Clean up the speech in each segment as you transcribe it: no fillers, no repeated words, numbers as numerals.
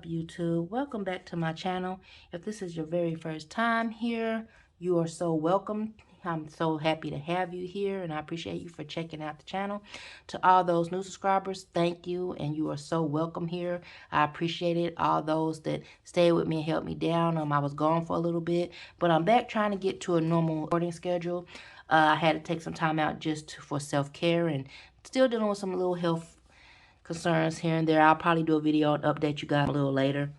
YouTube? Welcome back to my channel. If this is your very first time here, you are so welcome. I'm so happy to have you here, and I appreciate you for checking out the channel. To all those new subscribers, thank you, and you are so welcome here. I appreciate it. All those that stayed with me and helped me down. I was gone for a little bit, but I'm back trying to get to a normal recording schedule. I had to take some time out just for self-care and still dealing with some little health concerns here and there. I'll probably do a video and update you guys a little later.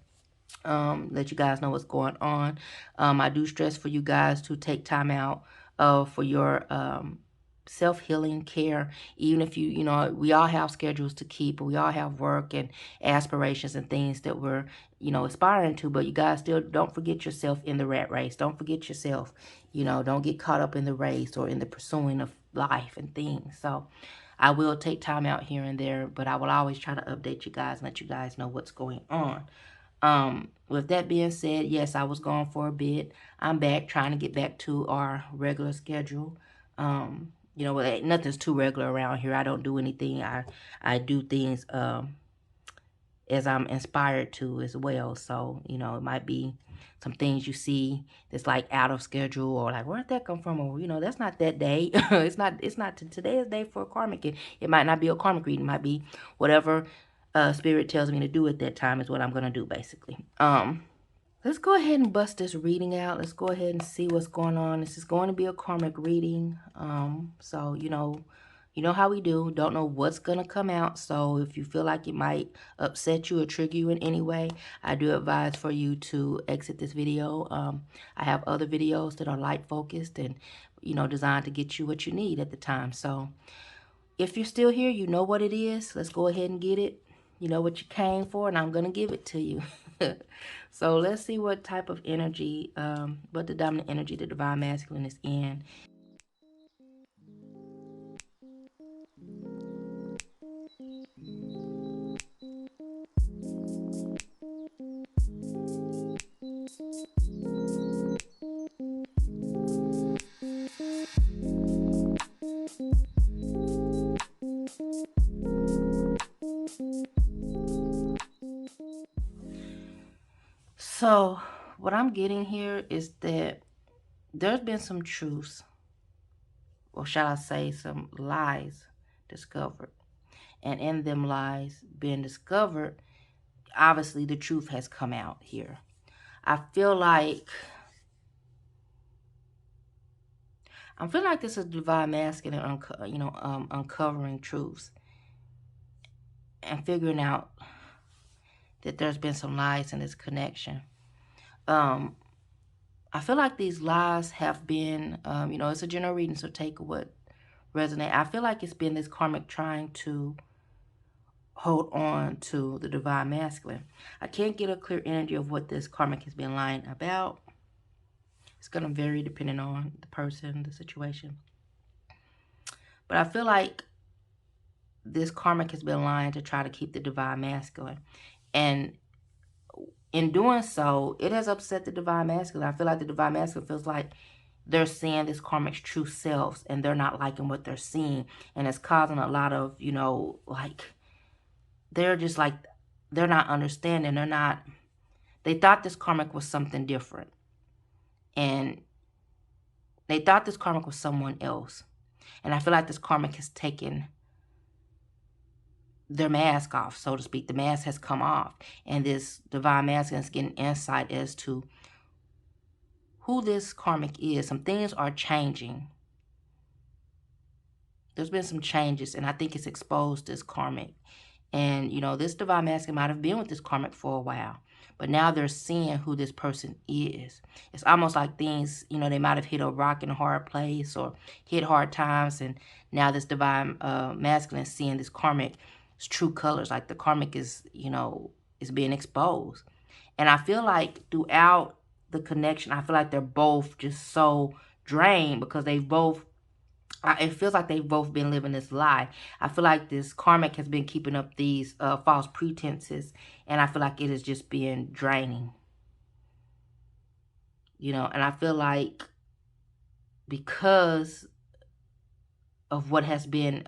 Let you guys know what's going on. I do stress for you guys to take time out for your self-healing care. Even if you know, we all have schedules to keep, we all have work and aspirations and things that we're, you know, aspiring to, but you guys still don't forget yourself in the rat race. Don't forget yourself. You know, don't get caught up in the race or in the pursuing of life and things. So I will take time out here and there, but I will always try to update you guys and let you guys know what's going on. With that being said, yes, I was gone for a bit. I'm back, trying to get back to our regular schedule. You know, nothing's too regular around here. I don't do anything. I do things as I'm inspired to as well. So, you know, it might be some things you see that's like out of schedule, or like, where'd that come from? Or, you know, that's not that day. it's not today's day for a karmic. It might not be a karmic reading. It might be whatever spirit tells me to do at that time is what I'm going to do, basically. Let's go ahead and bust this reading out. Let's go ahead and see what's going on. This is going to be a karmic reading. So, you know how we do. Don't know what's going to come out. So if you feel like it might upset you or trigger you in any way, I do advise for you to exit this video. I have other videos that are light focused and, you know, designed to get you what you need at the time. So if you're still here, you know what it is. Let's go ahead and get it. You know what you came for, and I'm going to give it to you. So let's see what type of energy, what the dominant energy, the divine masculine is in. So what I'm getting here is that there's been some truths, or shall I say some lies discovered. And in them lies being discovered, obviously the truth has come out here. I feel like this is divine masculine, uncovering truths and figuring out that there's been some lies in this connection. I feel like these lies have been, you know, it's a general reading, so take what resonate. I feel like it's been this karmic trying to hold on to the divine masculine. I can't get a clear energy of what this karmic has been lying about. It's going to vary depending on the person, the situation. But I feel like this karmic has been lying to try to keep the divine masculine. And in doing so, it has upset the divine masculine. I feel like the divine masculine feels like they're seeing this karmic's true selves and they're not liking what they're seeing. And it's causing a lot of, you know, like, they're just like, they're not understanding. They thought this karmic was something different. And they thought this karmic was someone else. And I feel like this karmic has taken their mask off, so to speak. The mask has come off. And this divine masculine is getting insight as to who this karmic is. Some things are changing. There's been some changes, and I think it's exposed this karmic. And, you know, this divine masculine might have been with this karmic for a while, but now they're seeing who this person is. It's almost like things, you know, they might have hit a rock in a hard place or hit hard times, and now this divine masculine is seeing this karmic's true colors. Like the karmic is, you know, is being exposed. And I feel like throughout the connection, I feel like they're both just so drained because they both, it feels like they've both been living this lie. I feel like this karmic has been keeping up these false pretenses, and I feel like it is just being draining. You know, and I feel like because of what has been,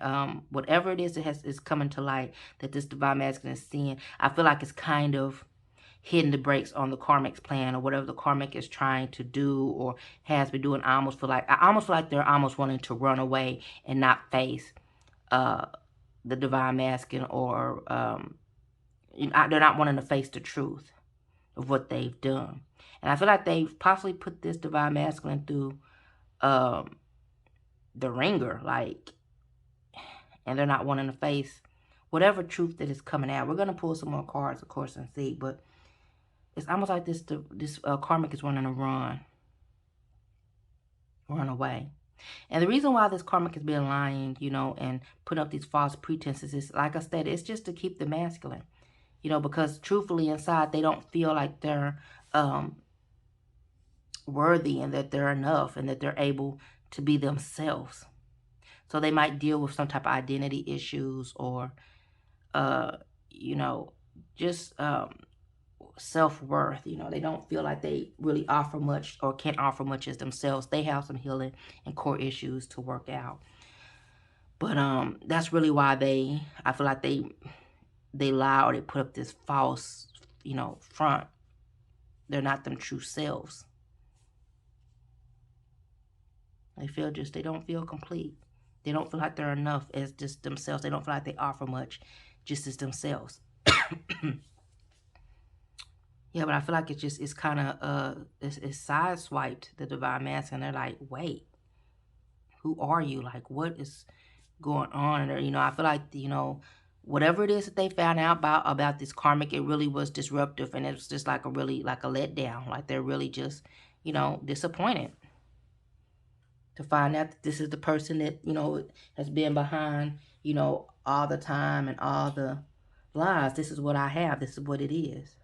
whatever it is that is coming to light, that this divine masculine is seeing, I feel like it's kind of hitting the brakes on the karmic's plan or whatever the karmic is trying to do or has been doing. I almost feel like they're almost wanting to run away and not face the divine masculine, or they're not wanting to face the truth of what they've done. And I feel like they've possibly put this divine masculine through the ringer, like, and they're not wanting to face whatever truth that is coming out. We're going to pull some more cards, of course, and see, but it's almost like this karmic is wanting to run away. And the reason why this karmic has been lying, you know, and putting up these false pretenses is, like I said, it's just to keep the masculine, you know, because truthfully inside they don't feel like they're worthy and that they're enough and that they're able to be themselves. So they might deal with some type of identity issues or, you know, just self-worth. You know, they don't feel like they really offer much or can't offer much as themselves. They have some healing and core issues to work out. But that's really why I feel like they lie or they put up this false, you know, front. They're not them true selves. They don't feel complete. They don't feel like they're enough as just themselves. They don't feel like they offer much just as themselves. Yeah, but I feel like it's kind of, it's sideswiped the divine masculine. They're like, wait, who are you? Like, what is going on? And, you know, I feel like, you know, whatever it is that they found out about this karmic, it really was disruptive. And it was just like a letdown. Like they're really just, you know, disappointed to find out that this is the person that, you know, has been behind, you know, all the time and all the lies. This is what I have. This is what it is.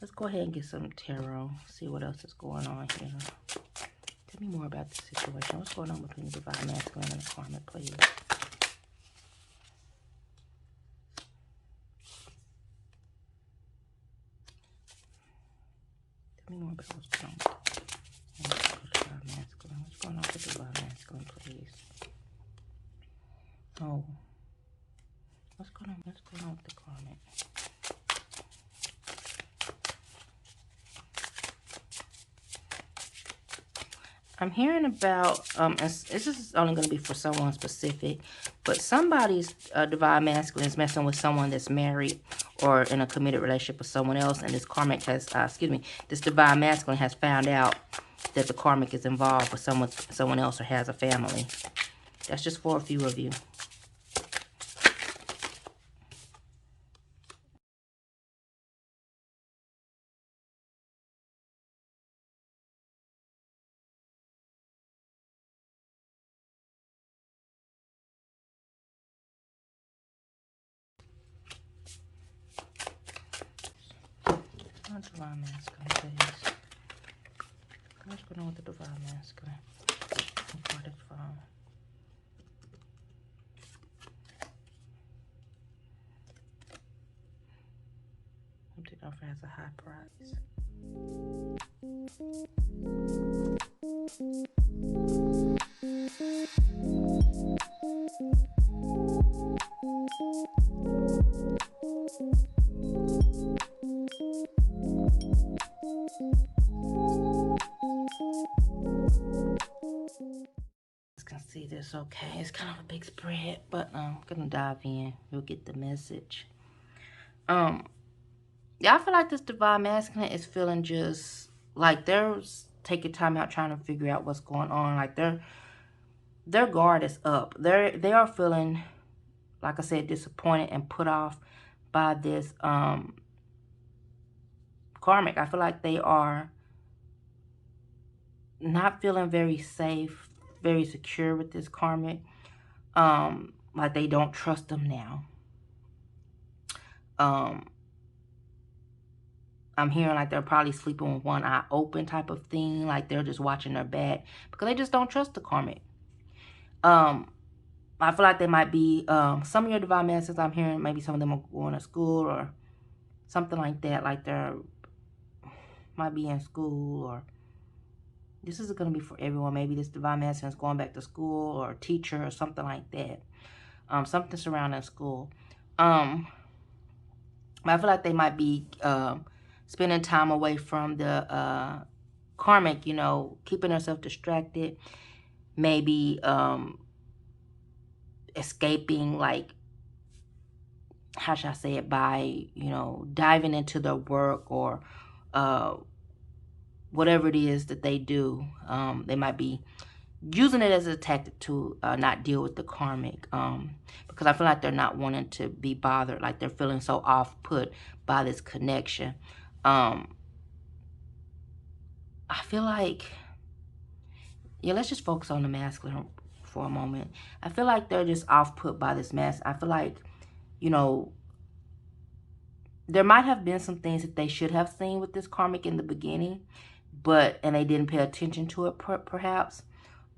Let's go ahead and get some tarot. See what else is going on here. Tell me more about the situation. What's going on between the divine masculine and the karmic, please? Tell me more about what's going on with the divine masculine. What's going on with the divine masculine, please? Oh. What's going on with the karmic? I'm hearing about, this is only going to be for someone specific, but somebody's divine masculine is messing with someone that's married or in a committed relationship with someone else, and this karmic has, this divine masculine has found out that the karmic is involved with someone else or has a family. That's just for a few of you. Divine masculine, please. What's going on with the divine masculine? What part is from? Something offer has a high price. See this, okay? It's kind of a big spread, but I'm gonna dive in. You'll get the message. Yeah, I feel like this divine masculine is feeling just like they're taking time out trying to figure out what's going on. Like their guard is up. They are feeling, like I said, disappointed and put off by this karmic. I feel like they are not feeling very safe, very secure with this karmic. Like they don't trust them now. I'm hearing like they're probably sleeping with one eye open type of thing. Like they're just watching their back because they just don't trust the karmic. I feel like they might be, some of your divine masculines I'm hearing, maybe some of them are going to school or something like that. Like they're, might be in school, or this is going to be for everyone. Maybe this divine masculine is going back to school or a teacher or something like that. Something surrounding school. I feel like they might be spending time away from the karmic, you know, keeping herself distracted, maybe escaping, like, how should I say it, by, you know, diving into their work or whatever it is that they do. They might be using it as a tactic to not deal with the karmic, because I feel like they're not wanting to be bothered, like they're feeling so off-put by this connection. I feel like, yeah, let's just focus on the masculine for a moment. I feel like they're just off-put by this mask. I feel like, you know, there might have been some things that they should have seen with this karmic in the beginning, and they didn't pay attention to it perhaps.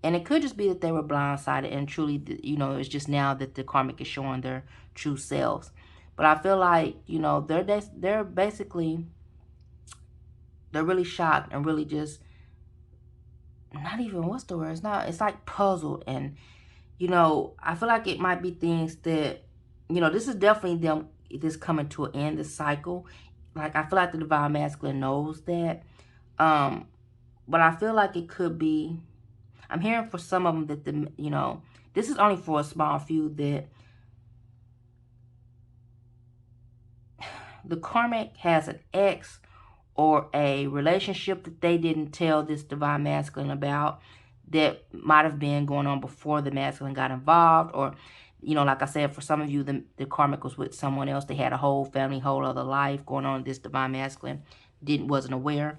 And it could just be that they were blindsided and truly, you know, it's just now that the karmic is showing their true selves. But I feel like, you know, they're basically, they're really shocked and really just, not even, what's the word? It's like puzzled. And, you know, I feel like it might be things that, you know, this is definitely them, this coming to an end, this cycle. Like, I feel like the divine masculine knows that. But I feel like it could be, I'm hearing for some of them that you know, this is only for a small few, that the karmic has an ex or a relationship that they didn't tell this divine masculine about, that might have been going on before the masculine got involved. Or, you know, like I said, for some of you, the karmic was with someone else. They had a whole family, whole other life going on. This divine masculine wasn't aware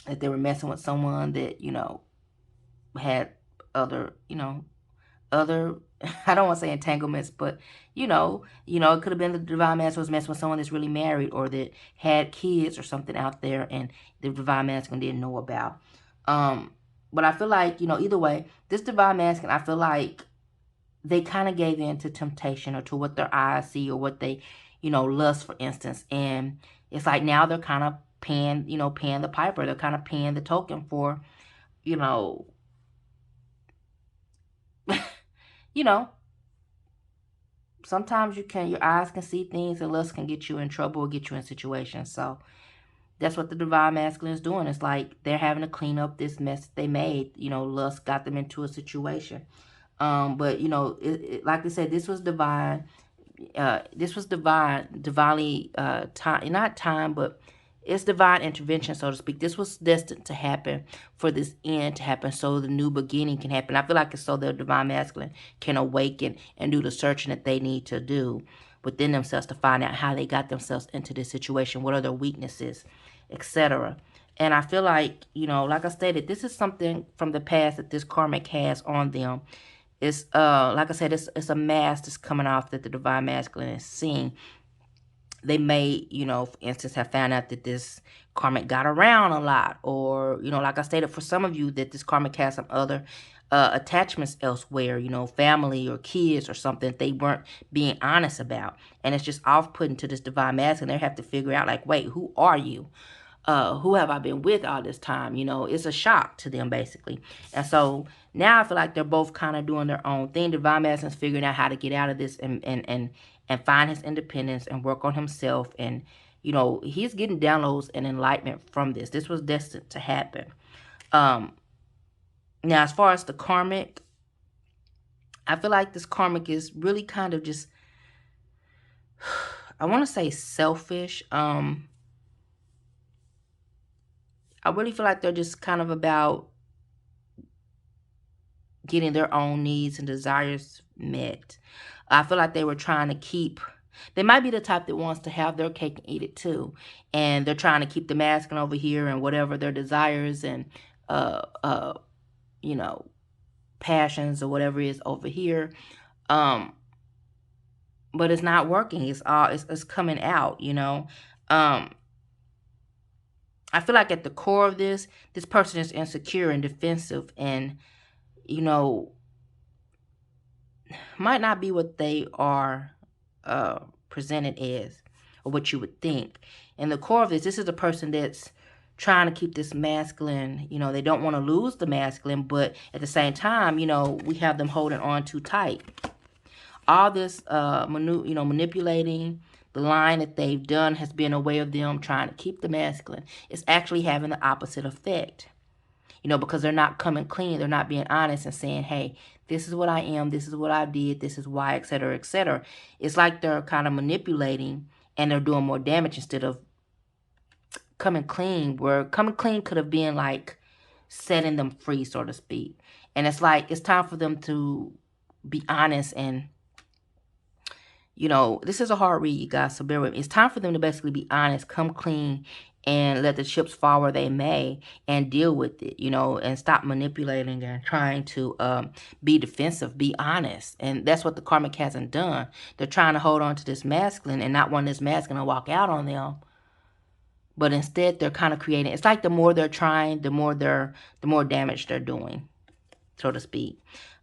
that they were messing with someone that, you know, had other, you know, I don't want to say entanglements, but, you know, it could have been the divine masculine was messing with someone that's really married or that had kids or something out there, and the divine masculine didn't know about. But I feel like, you know, either way, this divine masculine, I feel like they kind of gave in to temptation or to what their eyes see or what they, you know, lust, for instance. And it's like now they're kind of paying the piper. They're kind of paying the token for, you know, you know, sometimes your eyes can see things, and lust can get you in trouble or get you in situations. So that's what the divine masculine is doing. It's like they're having to clean up this mess they made. You know, lust got them into a situation. But, you know, like I said, this was divine. This was divinely time, not time, but it's divine intervention, so to speak. This was destined to happen, for this end to happen, so the new beginning can happen. I feel like it's so the divine masculine can awaken and do the searching that they need to do within themselves to find out how they got themselves into this situation, what are their weaknesses, etc. And I feel like, you know, like I stated, this is something from the past that this karmic has on them. It's like I said, it's a mask that's coming off that the divine masculine is seeing. They may, you know, for instance, have found out that this karmic got around a lot. Or, you know, like I stated, for some of you, that this karmic has some other attachments elsewhere, you know, family or kids or something that they weren't being honest about. And it's just off-putting to this divine masculine. They have to figure out, like, wait, who are you? Who have I been with all this time? You know, it's a shock to them, basically. And so now I feel like they're both kind of doing their own thing. Divine masculine's figuring out how to get out of this and find his independence and work on himself. And, you know, he's getting downloads and enlightenment from this. This was destined to happen. Now, as far as the karmic, I feel like this karmic is really kind of just, I want to say selfish. I really feel like they're just kind of about getting their own needs and desires met. I feel like they were trying to keep, they might be the type that wants to have their cake and eat it too. And they're trying to keep the masculine over here and whatever their desires and, you know, passions or whatever is over here. But it's not working. It's coming out, you know. I feel like at the core of this person is insecure and defensive, and, you know, might not be what they are presented as or what you would think. And the core of this is a person that's trying to keep this masculine, you know, they don't want to lose the masculine, but at the same time, you know, we have them holding on too tight. All this, manipulating the line that they've done has been a way of them trying to keep the masculine. It's actually having the opposite effect. You know, because they're not coming clean. They're not being honest and saying, hey, this is what I am. This is what I did. This is why, etc., etc. It's like they're kind of manipulating and they're doing more damage instead of coming clean. Where coming clean could have been like setting them free, so to speak. And it's like, it's time for them to be honest and, you know, this is a hard read, you guys, so bear with me. It's time for them to basically be honest, come clean, and let the chips fall where they may and deal with it, you know, and stop manipulating and trying to be defensive, be honest. And that's what the karmic hasn't done. They're trying to hold on to this masculine and not want this masculine to walk out on them. But instead, they're kind of creating, it's like the more they're trying, the more damage they're doing, so to speak.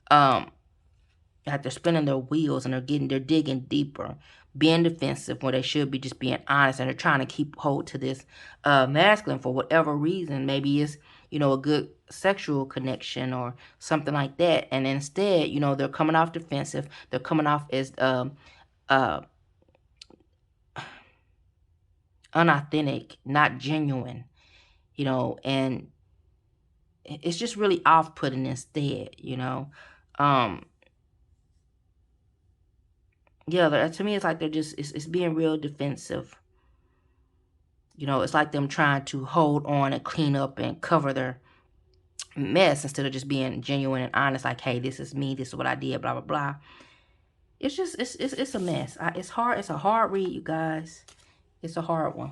Like they're spinning their wheels and they're digging deeper, being defensive where they should be just being honest, and they're trying to keep hold to this masculine for whatever reason. Maybe it's, you know, a good sexual connection or something like that. And instead, you know, they're coming off defensive. They're coming off as unauthentic, not genuine, you know, and it's just really off-putting instead, you know. Yeah, to me, it's like they're just, it's being real defensive. You know, it's like them trying to hold on and clean up and cover their mess instead of just being genuine and honest. Like, hey, this is me. This is what I did, blah, blah, blah. It's just, it's a mess. It's hard. It's a hard read, you guys. It's a hard one.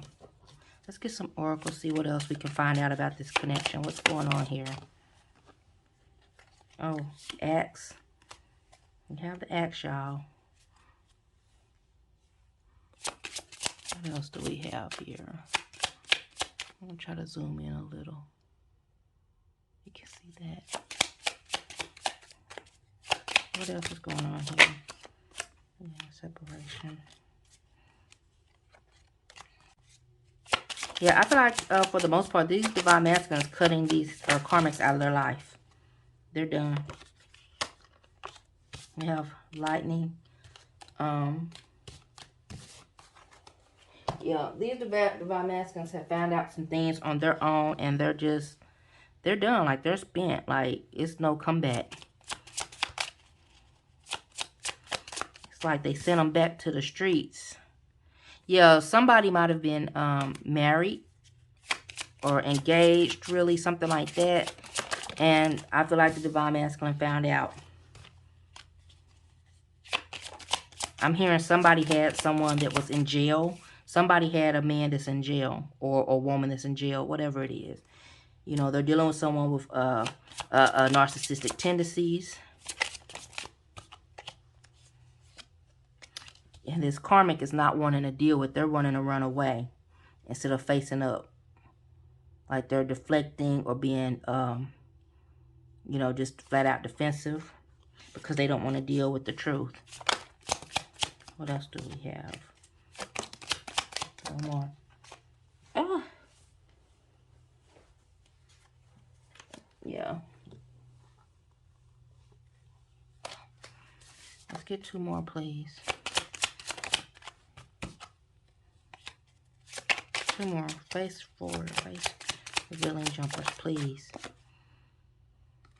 Let's get some oracles, see what else we can find out about this connection. What's going on here? Oh, axe. We have the axe, y'all. What else do we have here? I'm going to try to zoom in a little. You can see that. What else is going on here? Yeah, separation. Yeah, I feel like for the most part, these divine masculines cutting these karmics out of their life. They're done. We have lightning. Yeah, these divine masculines have found out some things on their own, and they're done. Like, they're spent. Like, it's no comeback. It's like they sent them back to the streets. Yeah, somebody might have been married or engaged, really, something like that. And I feel like the divine masculine found out. I'm hearing somebody had someone that was in jail. Somebody had a man that's in jail, or a woman that's in jail, whatever it is. You know, they're dealing with someone with narcissistic tendencies. And this karmic is not wanting to deal with. They're wanting to run away instead of facing up. Like they're deflecting or being, you know, just flat out defensive because they don't want to deal with the truth. What else do we have? One more. Oh. Yeah. Let's get two more, please. Two more. Face forward. Face revealing jumpers, please.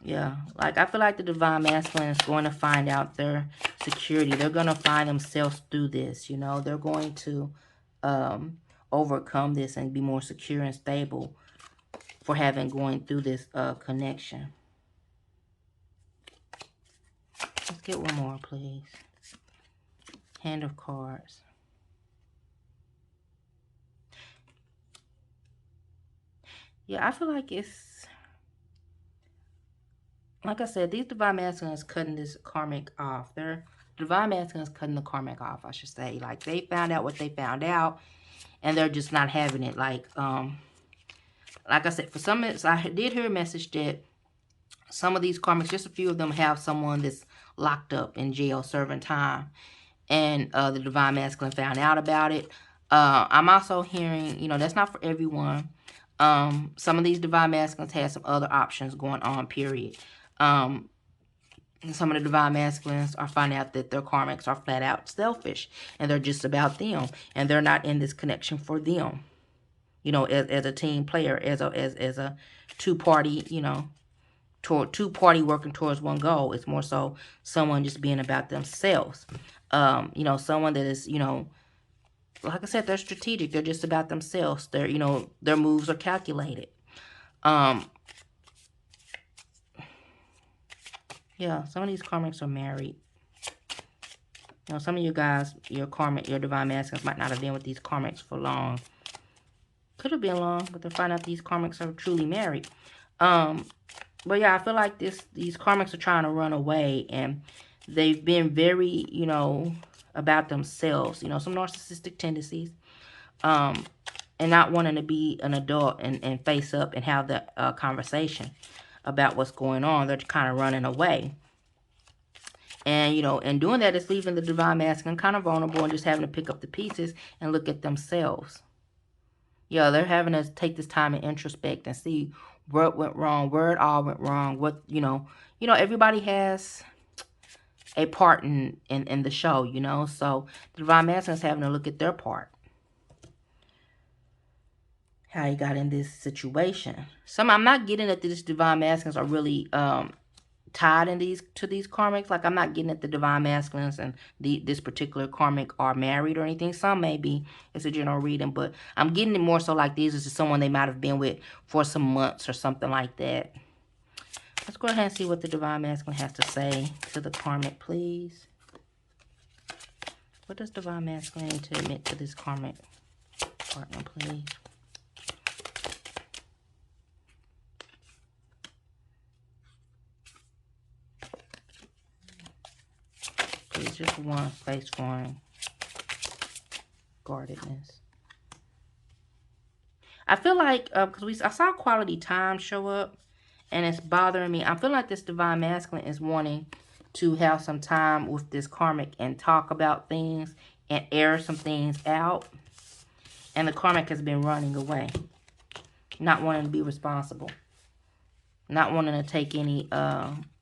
Yeah. Like, I feel like the divine masculine is going to find out their security. They're going to find themselves through this, you know. They're going to overcome this and be more secure and stable for having going through this connection. Let's get one more, please. Hand of Cards. Yeah, I feel like it's, like I said, these divine masculines cutting this karmic off. They're divine masculines cutting the karmic off, I should say. Like, they found out what they found out, and they're just not having it. Like I said, for some, I did hear a message that some of these karmics, just a few of them, have someone that's locked up in jail serving time, and the divine masculine found out about it. I'm also hearing, you know, that's not for everyone. Some of these divine masculines have some other options going on, period. Some of the divine masculines are finding out that their karmics are flat out selfish, and they're just about them, and they're not in this connection for them. You know, as a team player, as a two-party, you know, two-party working towards one goal. It's more so someone just being about themselves. You know, someone that is, you know, like I said, they're strategic. They're just about themselves. They're, you know, their moves are calculated. Yeah, some of these karmics are married. You know, some of you guys, your karmic, your divine masculines might not have been with these karmics for long. Could have been long, but to find out these karmics are truly married. But yeah, I feel like these karmics are trying to run away, and they've been very, you know, about themselves. You know, some narcissistic tendencies. And not wanting to be an adult and face up and have the conversation about what's going on. They're kind of running away. And, you know, and doing that is leaving the divine masculine kind of vulnerable and just having to pick up the pieces and look at themselves. Yeah, they're having to take this time and introspect and see what went wrong, where it all went wrong, what, you know, everybody has a part in the show, you know. So the divine masculine is having to look at their part. How he got in this situation. I'm not getting that these divine masculines are really tied in to these karmics. Like, I'm not getting that the divine masculines and this particular karmic are married or anything. Some may be. It's a general reading, but I'm getting it more so like these is just someone they might have been with for some months or something like that. Let's go ahead and see what the divine masculine has to say to the karmic, please. What does divine masculine need to admit to this karmic partner, please? Please, just one face form. Guardedness. I feel like, because I saw quality time show up, and it's bothering me. I feel like this divine masculine is wanting to have some time with this karmic and talk about things and air some things out. And the karmic has been running away. Not wanting to be responsible. Not wanting to take any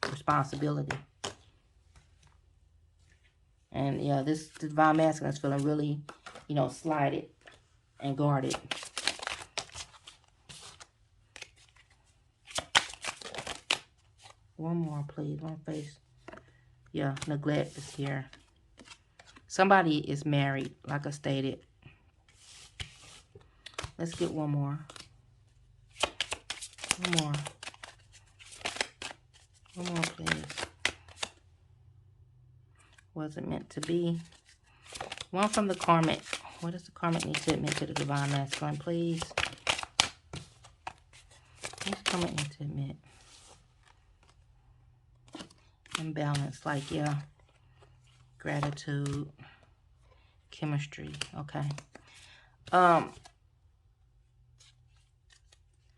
responsibility. And, yeah, this divine masculine is feeling really, you know, slighted and guarded. One more, please. One face. Yeah, neglect is here. Somebody is married, like I stated. Let's get one more. One more. One more, please. Wasn't meant to be. One from the karmic. What does the karmic need to admit to the divine masculine, please? What's the karmic need to admit? Imbalance, like, yeah. Gratitude. Chemistry. Okay. I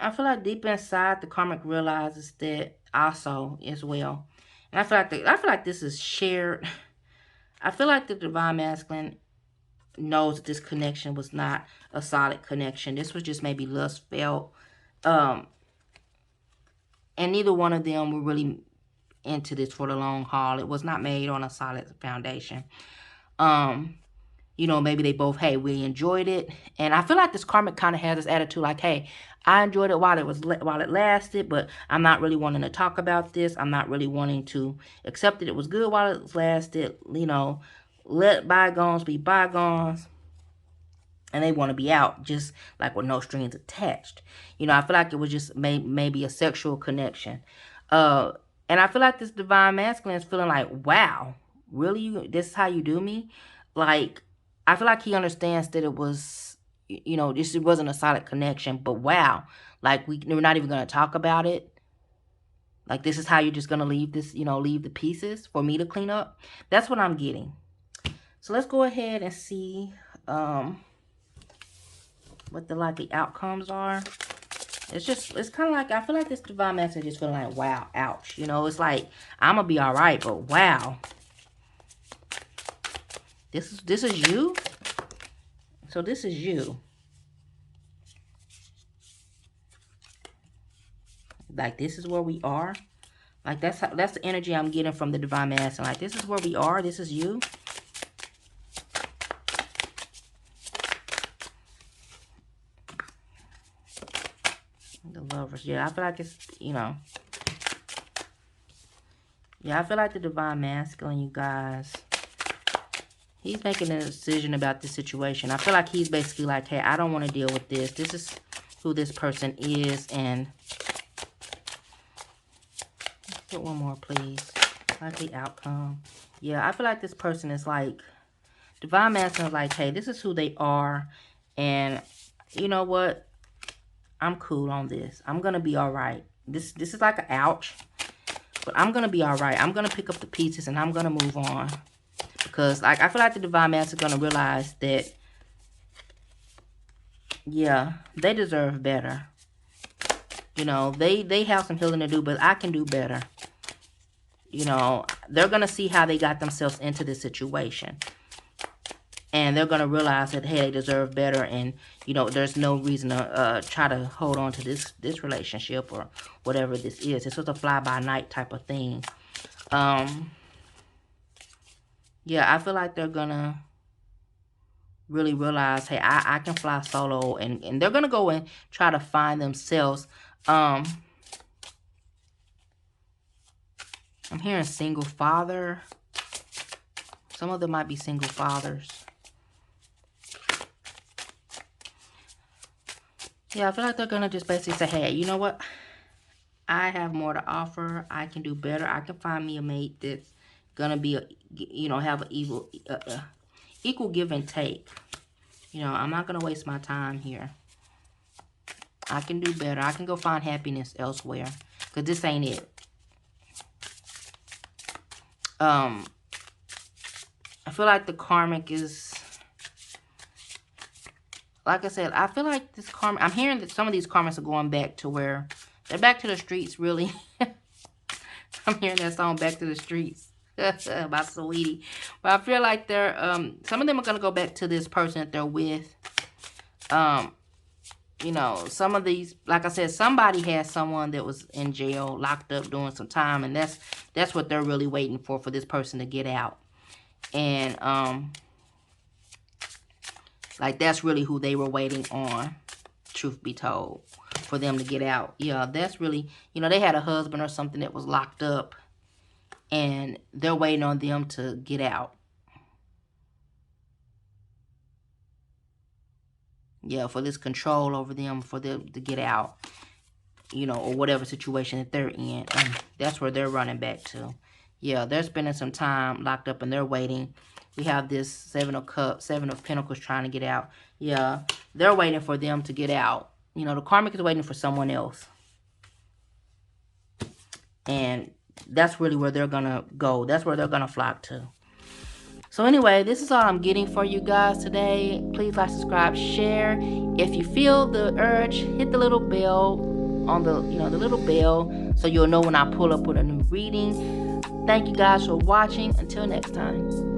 feel like deep inside the karmic realizes that also as well. And I feel like this is shared. I feel like the divine masculine knows that this connection was not a solid connection. This was just maybe lust felt. And neither one of them were really into this for the long haul. It was not made on a solid foundation. You know, maybe they both, hey, we enjoyed it. And I feel like this karmic kind of has this attitude like, hey, I enjoyed it while it lasted, but I'm not really wanting to talk about this. I'm not really wanting to accept that it was good while it lasted. You know, let bygones be bygones. And they want to be out, just like with no strings attached. You know, I feel like it was just maybe a sexual connection. And I feel like this divine masculine is feeling like, wow, really? This is how you do me? Like, I feel like he understands that it was, you know, this wasn't a solid connection, but wow, like we're not even going to talk about it. Like, this is how you're just going to leave this, you know, leave the pieces for me to clean up. That's what I'm getting. So let's go ahead and see what the likely outcomes are. It's kind of like, I feel like this divine message is feeling like, wow, ouch. You know, it's like, I'm going to be all right, but wow. This is you? So this is you. Like, this is where we are. Like, that's the energy I'm getting from the Divine Masculine. Like, this is where we are. This is you. The Lovers. Yeah, I feel like it's, you know. Yeah, I feel like the Divine Masculine, you guys, he's making a decision about this situation. I feel like he's basically like, hey, I don't want to deal with this. This is who this person is. And put one more, please. Like the outcome. Yeah, I feel like this person is like, Divine Masculine is like, hey, this is who they are. And you know what? I'm cool on this. I'm going to be all right. This is like an ouch. But I'm going to be all right. I'm going to pick up the pieces and I'm going to move on. Because, like, I feel like the Divine Masculine is going to realize that, yeah, they deserve better. You know, they have some healing to do, but I can do better. You know, they're going to see how they got themselves into this situation. And they're going to realize that, hey, they deserve better. And, you know, there's no reason to try to hold on to this relationship or whatever this is. It's just a fly-by-night type of thing. Yeah, I feel like they're going to really realize, hey, I can fly solo. And they're going to go and try to find themselves. I'm hearing single father. Some of them might be single fathers. Yeah, I feel like they're going to just basically say, hey, you know what? I have more to offer. I can do better. I can find me a mate that's going to be, you know, have an equal give and take. You know, I'm not going to waste my time here. I can do better. I can go find happiness elsewhere. Because this ain't it. I feel like the karmic is... Like I said, I feel like this karma... I'm hearing that some of these karmics are going back to where... They're back to the streets, really. I'm hearing that song, Back to the Streets. By Saweetie. But I feel like they're... some of them are going to go back to this person that they're with. You know, some of these... Like I said, somebody has someone that was in jail, locked up, doing some time. And that's what they're really waiting for this person to get out. And... Like, that's really who they were waiting on, truth be told, for them to get out. Yeah, that's really, you know, they had a husband or something that was locked up, and they're waiting on them to get out. Yeah, for this control over them, for them to get out, you know, or whatever situation that they're in. And that's where they're running back to. Yeah, they're spending some time locked up, and they're waiting. We have this Seven of Cups, Seven of Pentacles trying to get out. Yeah, they're waiting for them to get out. You know, the karmic is waiting for someone else. And that's really where they're going to go. That's where they're going to flock to. So anyway, this is all I'm getting for you guys today. Please like, subscribe, share. If you feel the urge, hit the little bell on the, you know, the little bell so you'll know when I pull up with a new reading. Thank you guys for watching. Until next time.